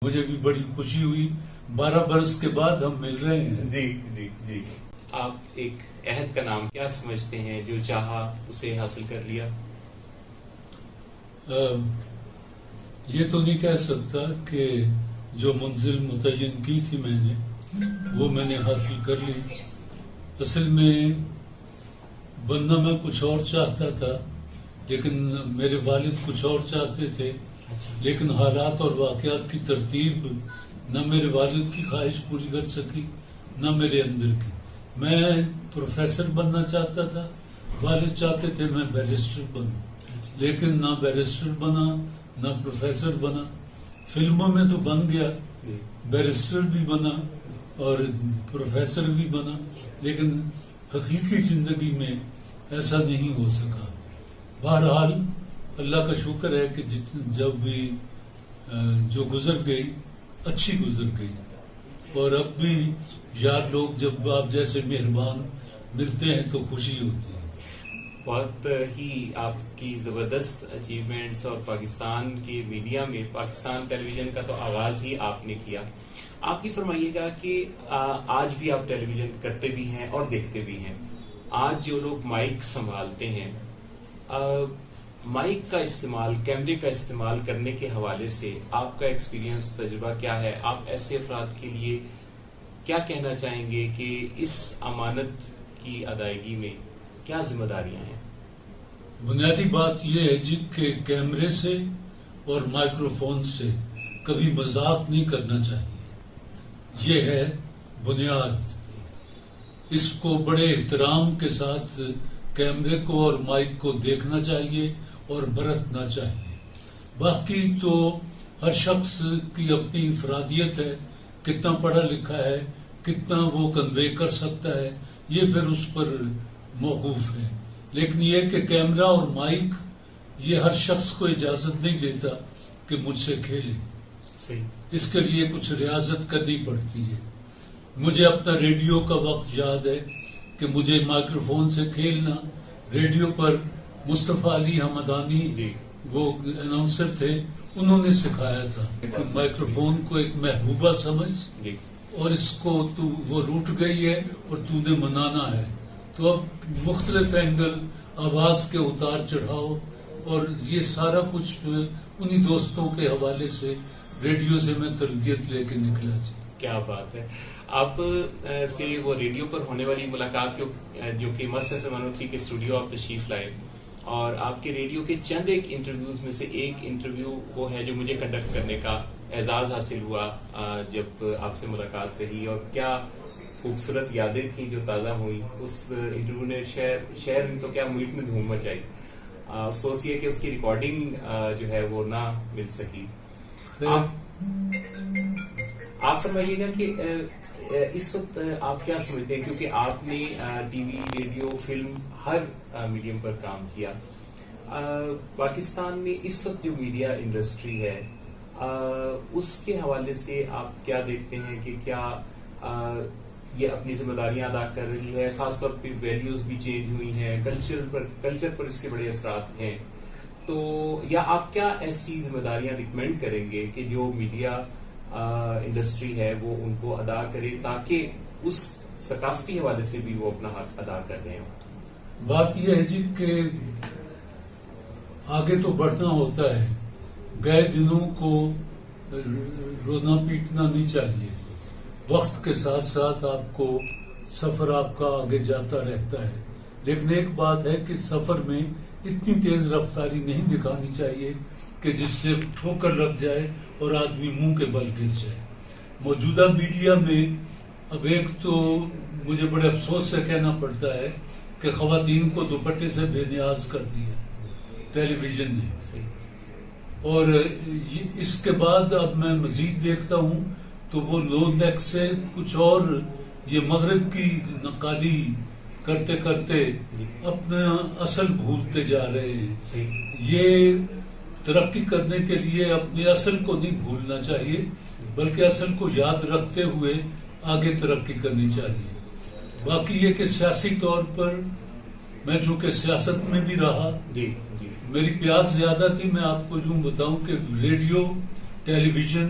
مجھے بھی بڑی خوشی ہوئی 12 برس کے بعد ہم مل رہے ہیں. جی جی جی. آپ ایک عہد کا نام کیا سمجھتے ہیں؟ جو چاہا اسے حاصل کر لیا. یہ تو نہیں کہہ سکتا کہ جو منزل متعین کی تھی میں نے وہ میں نے حاصل کر لی. اصل میں بننا میں کچھ اور چاہتا تھا، لیکن میرے والد کچھ اور چاہتے تھے. لیکن حالات اور واقعات کی ترتیب نہ میرے والد کی خواہش پوری کر سکی نہ میرے اندر کی. میں پروفیسر بننا چاہتا تھا، والد چاہتے تھے میں بیرسٹر بنوں، لیکن نہ بیرسٹر بنا نہ پروفیسر بنا. فلموں میں تو بن گیا، بیرسٹر بھی بنا اور پروفیسر بھی بنا، لیکن حقیقی زندگی میں ایسا نہیں ہو سکا. بہرحال اللہ کا شکر ہے کہ جب بھی جو گزر گئی اچھی گزر گئی، اور اب بھی یار لوگ جب آپ جیسے مہربان ملتے ہیں تو خوشی ہوتی ہے. بہت ہی آپ کی زبردست اچیومنٹس، اور پاکستان کی میڈیا میں پاکستان ٹیلی ویژن کا تو آغاز ہی آپ نے کیا. آپ ہی فرمائیے گا کہ آج بھی آپ ٹیلی ویژن کرتے بھی ہیں اور دیکھتے بھی ہیں. آج جو لوگ مائک سنبھالتے ہیں، مائک کا استعمال، کیمرے کا استعمال کرنے کے حوالے سے آپ کا ایکسپیرینس، تجربہ کیا ہے؟ آپ ایسے افراد کے لیے کیا کہنا چاہیں گے کہ اس امانت کی ادائیگی میں کیا ذمہ داریاں ہیں؟ بنیادی بات یہ ہے جی کہ کیمرے سے اور مائکرو فون سے کبھی مذاق نہیں کرنا چاہیے. یہ ہے بنیاد. اس کو بڑے احترام کے ساتھ کیمرے کو اور مائک کو دیکھنا چاہیے اور برتنا چاہیے. باقی تو ہر شخص کی اپنی انفرادیت ہے، کتنا پڑھا لکھا ہے، کتنا وہ کنوے کر سکتا ہے، یہ پھر اس پر موقوف ہے. لیکن یہ کہ کیمرہ اور مائک یہ ہر شخص کو اجازت نہیں دیتا کہ مجھ سے کھیلے. اس کے لیے کچھ ریاضت کرنی پڑتی ہے. مجھے اپنا ریڈیو کا وقت یاد ہے کہ مجھے مائکرو فون سے کھیلنا، ریڈیو پر مصطفیٰ علی حمدانی وہ اناؤنسر تھے، انہوں نے سکھایا تھا کہ مائکرو فون کو ایک محبوبہ سمجھ، اور اس کو تو وہ روٹ گئی ہے اور تو نے منانا ہے. تو اب مختلف اینگل، آواز کے اتار چڑھاؤ، اور یہ سارا کچھ انہی دوستوں کے حوالے سے ریڈیو سے میں تربیت لے کے نکلا. کیا بات ہے. آپ سے وہ ریڈیو پر ہونے والی ملاقات جو کہ مسرت 103 کے اسٹوڈیو آپ تشریف لائے، اور آپ کے ریڈیو کے چند ایک انٹرویوز میں سے ایک انٹرویو وہ ہے جو مجھے کنڈکٹ کرنے کا اعزاز حاصل ہوا جب آپ سے ملاقات رہی. اور کیا خوبصورت یادیں تھیں جو تازہ ہوئی. اس انٹرویو نے شہر میں تو کیا ملک میں دھوم مچائی. افسوس یہ کہ اس کی ریکارڈنگ جو ہے وہ نہ مل سکی. آپ فرمائیے گا کہ اس وقت آپ کیا سمجھتے ہیں، کیونکہ آپ نے ٹی وی، ریڈیو، فلم ہر میڈیم پر کام کیا. پاکستان میں اس وقت جو میڈیا انڈسٹری ہے اس کے حوالے سے آپ کیا دیکھتے ہیں کہ کیا یہ اپنی ذمہ داریاں ادا کر رہی ہے؟ خاص طور پہ ویلیوز بھی چینج ہوئی ہیں، کلچر پر اس کے بڑے اثرات ہیں. تو یا آپ کیا ایسی ذمہ داریاں ریکمینڈ کریں گے کہ جو میڈیا انڈسٹری ہے وہ ان کو ادا کرے، تاکہ اس ثقافتی حوالے سے بھی وہ اپنا حق ادا کر رہے ہوں؟ بات یہ ہے جی کہ آگے تو بڑھنا ہوتا ہے، گئے دنوں کو رونا پیٹنا نہیں چاہیے. وقت کے ساتھ ساتھ آپ کو سفر آپ کا آگے جاتا رہتا ہے. لیکن ایک بات ہے کہ سفر میں اتنی تیز رفتاری نہیں دکھانی چاہیے کہ جس سے ٹھوکر لگ جائے اور آدمی منہ کے بل گر جائے. موجودہ میڈیا میں اب ایک تو مجھے بڑے افسوس سے کہنا پڑتا ہے کہ خواتین کو دوپٹے سے بے نیاز کر دیا ٹیلی ویژن نے. اور اس کے بعد اب میں مزید دیکھتا ہوں تو وہ لو نیک سے کچھ اور یہ مغرب کی نقالی کرتے کرتے اپنا اصل بھولتے جا رہے ہیں. یہ ترقی کرنے کے لیے اپنے اصل کو نہیں بھولنا چاہیے، بلکہ اصل کو یاد رکھتے ہوئے آگے ترقی کرنی چاہیے. باقی یہ کہ سیاسی طور پر میں چونکہ سیاست میں بھی رہا، میری پیاس زیادہ تھی. میں آپ کو یوں بتاؤں کہ ریڈیو، ٹیلی ویژن،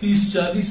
30-40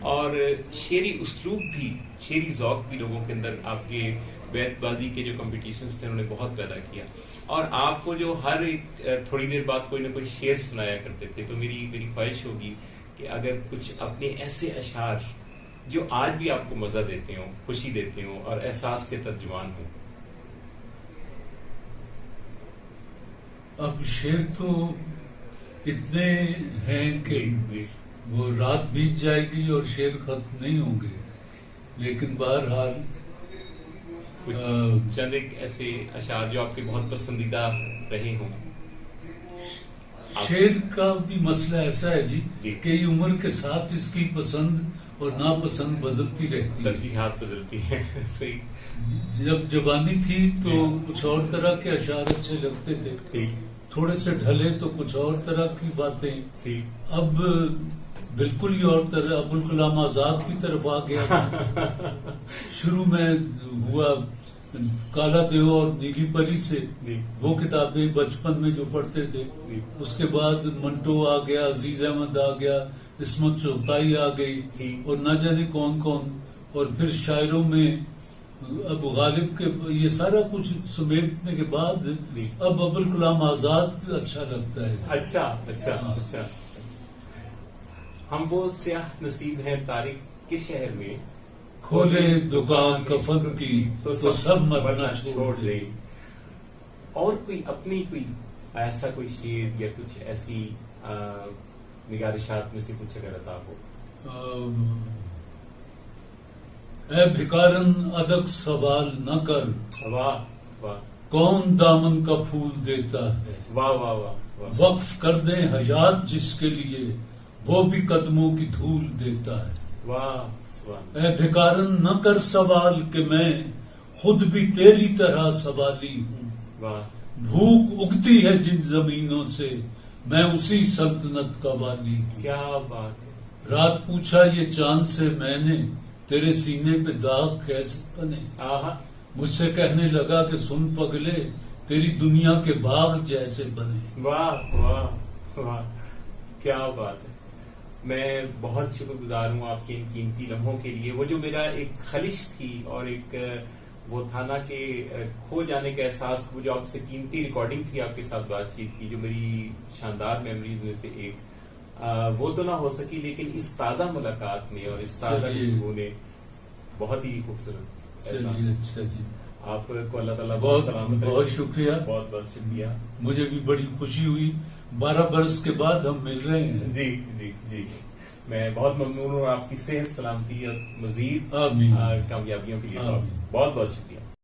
اور شعری اسلوب بھی، شعری ذوق بھی لوگوں کے اندر آپ کے بیت بازی کے جو کمپٹیشنز تھے انہوں نے بہت پیدا کیا. اور آپ کو جو ہر ایک تھوڑی دیر بعد کوئی نہ کوئی شعر سنایا کرتے تھے. تو میری خواہش ہوگی کہ اگر کچھ اپنے ایسے اشعار جو آج بھی آپ کو مزہ دیتے ہوں، خوشی دیتے ہوں اور احساس کے ترجمان ہوں. اب شعر تو اتنے ہیں کہ وہ رات بیت جائے گی اور شعر ختم نہیں ہوں گے، لیکن بہرحال چند ایک ایسے اشعار جو آپ کے بہت پسندیدہ رہے ہوں. شعر کا بھی مسئلہ ایسا ہے جی کہ عمر کے ساتھ اس کی پسند اور ناپسند بدلتی رہتی ہے، ترجیحات بدلتی ہیں. صحیح. جب جوانی تھی تو کچھ اور طرح کے اشعار اچھے لگتے تھے، تھوڑے سے ڈھلے تو کچھ اور طرح کی باتیں. اب بالکل ہی اور طرح ابوالکلام آزاد کی طرف آ گیا. شروع میں ہوا کالا دیو اور نیلی پری سے، وہ کتابیں بچپن میں جو پڑھتے تھے. اس کے بعد منٹو آ گیا، عزیز احمد آ گیا، عصمت چغتائی آ گئی، اور نہ جانے کون کون. اور پھر شاعروں میں ابو غالب کے یہ سارا کچھ سمیٹنے کے بعد اب ابوالکلام آزاد اچھا لگتا ہے. اچھا اچھا اچھا. ہم وہ سیاہ نصیب ہیں تاریخ کے شہر میں، کھولے دکان کفن کی تو سب مرنا چھوڑ دے. اور کوئی اپنی کوئی ایسا کوئی شعر یا کچھ ایسی نگارشات میں سے کچھ اگر عطا ہو. اے بھکارن ادک سوال نہ کر، واہ واہ. کون دامن کا پھول دیتا ہے. واہ واہ واہ. وقف کر دیں حیات جس کے لیے، وہ بھی قدموں کی دھول دیتا ہے. واہ. اے بھکارن نہ کر سوال کہ میں خود بھی تیری طرح سوالی ہوں. واہ. بھوک اگتی ہے جن زمینوں سے، میں اسی سلطنت کا والی ہوں. کیا بات ہے. رات پوچھا یہ چاند سے میں نے، تیرے سینے پہ داغ کیسے بنے. مجھ سے کہنے لگا کہ سن پگلے، تیری دنیا کے باغ جیسے بنے. واہ واہ واہ. کیا بات ہے. میں بہت شکر گزار ہوں آپ کے ان قیمتی لمحوں کے لیے. وہ جو میرا ایک خلش تھی اور ایک وہ تھا نا کہ کھو جانے کا احساس، وہ جو آپ سے قیمتی ریکارڈنگ تھی، آپ کے ساتھ بات چیت کی، جو میری شاندار میموریز میں سے ایک، وہ تو نہ ہو سکی، لیکن اس تازہ ملاقات نے اور اس تازہ گفتگو نے بہت ہی خوبصورت احساس. اچھا جی، آپ کو اللہ تعالیٰ بہت سلامت رکھے. بہت شکریہ. بہت بہت شکریہ. مجھے بھی بڑی خوشی ہوئی، 12 برس کے بعد ہم مل رہے ہیں. جی جی جی. میں بہت ممنون ہوں. آپ کی صحت سلامتی اور مزید آمین. کامیابیوں کے لیے آمین. بہت بہت شکریہ.